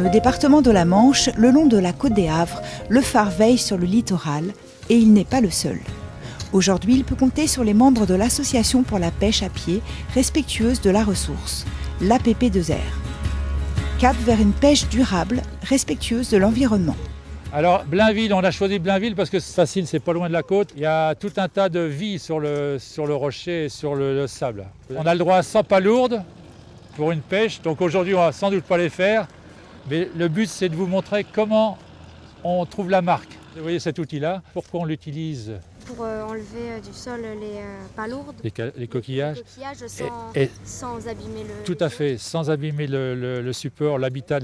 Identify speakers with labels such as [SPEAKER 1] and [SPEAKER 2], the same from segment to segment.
[SPEAKER 1] le département de la Manche, le long de la côte des Havres, le phare veille sur le littoral et il n'est pas le seul. Aujourd'hui, il peut compter sur les membres de l'association pour la pêche à pied, respectueuse de la ressource, l'APP2R. Cap vers une pêche durable, respectueuse de l'environnement.
[SPEAKER 2] Alors Blainville, on a choisi Blainville parce que c'est facile, c'est pas loin de la côte. Il y a tout un tas de vie sur le rocher et sur le sable. On a le droit à 100 palourdes pour une pêche, donc aujourd'hui on va sans doute pas les faire. Mais le but c'est de vous montrer comment on trouve la marque. Vous voyez cet outil-là, pourquoi on l'utilise?
[SPEAKER 3] Pour enlever du sol les palourdes,
[SPEAKER 2] les coquillages,
[SPEAKER 3] sans abîmer le...
[SPEAKER 2] Tout à fait, sans abîmer le support, l'habitat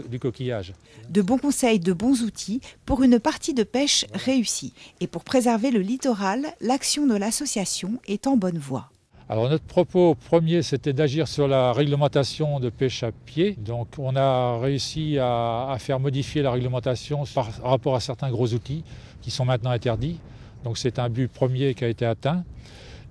[SPEAKER 2] du coquillage.
[SPEAKER 1] De bons conseils, de bons outils pour une partie de pêche réussie. Et pour préserver le littoral, l'action de l'association est en bonne voie.
[SPEAKER 2] Alors notre propos premier, c'était d'agir sur la réglementation de pêche à pied. Donc on a réussi à faire modifier la réglementation par rapport à certains gros outils qui sont maintenant interdits. Donc c'est un but premier qui a été atteint.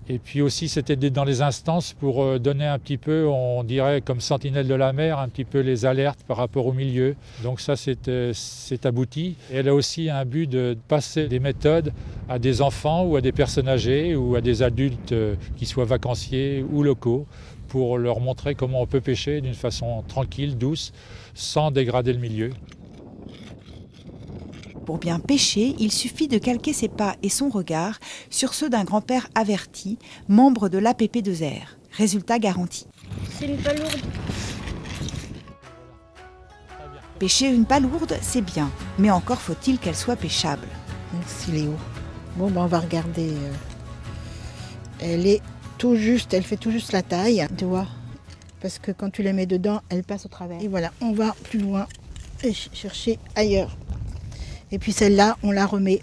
[SPEAKER 2] Et puis aussi c'était dans les instances pour donner un petit peu, on dirait comme sentinelle de la mer, un petit peu les alertes par rapport au milieu. Donc ça c'est abouti. Et elle a aussi un but de passer des méthodes à des enfants ou à des personnes âgées ou à des adultes qui soient vacanciers ou locaux pour leur montrer comment on peut pêcher d'une façon tranquille, douce, sans dégrader le milieu.
[SPEAKER 1] Pour bien pêcher, il suffit de calquer ses pas et son regard sur ceux d'un grand-père averti, membre de l'APP2R. Résultat garanti.
[SPEAKER 3] C'est une palourde.
[SPEAKER 1] Pêcher une palourde, c'est bien, mais encore faut-il qu'elle soit pêchable.
[SPEAKER 4] Merci Léo. Bon, on va regarder. Elle est tout juste, elle fait tout juste la taille, tu vois. Parce que quand tu la mets dedans, elle passe au travers. Et voilà, on va plus loin et chercher ailleurs. Et puis celle-là, on la remet.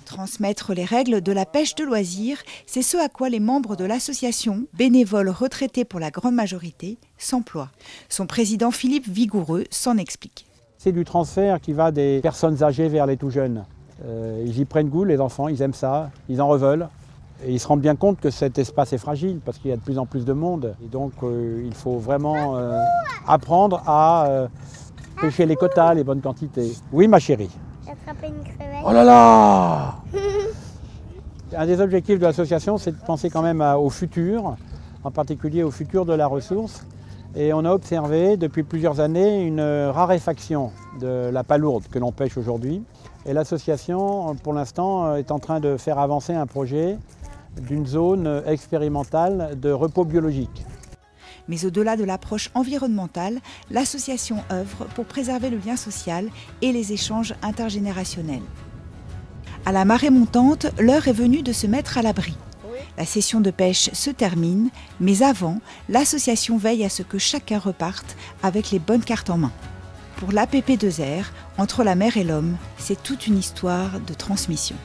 [SPEAKER 1] Transmettre les règles de la pêche de loisirs, c'est ce à quoi les membres de l'association, bénévoles retraités pour la grande majorité, s'emploient. Son président Philippe Vigoureux s'en explique.
[SPEAKER 5] C'est du transfert qui va des personnes âgées vers les tout jeunes. Ils y prennent goût, les enfants, ils aiment ça, ils en reveulent. Et ils se rendent bien compte que cet espace est fragile parce qu'il y a de plus en plus de monde. Et donc il faut vraiment apprendre à pêcher les quotas, les bonnes quantités. Oui ma chérie.
[SPEAKER 3] Attraper une crevette.
[SPEAKER 5] Oh là là! Un des objectifs de l'association, c'est de penser quand même au futur, en particulier au futur de la ressource. Et on a observé depuis plusieurs années une raréfaction de la palourde que l'on pêche aujourd'hui. Et l'association, pour l'instant, est en train de faire avancer un projet d'une zone expérimentale de repos biologique.
[SPEAKER 1] Mais au-delà de l'approche environnementale, l'association œuvre pour préserver le lien social et les échanges intergénérationnels. À la marée montante, l'heure est venue de se mettre à l'abri. La session de pêche se termine, mais avant, l'association veille à ce que chacun reparte avec les bonnes cartes en main. Pour l'APP2R, entre la mer et l'homme, c'est toute une histoire de transmission.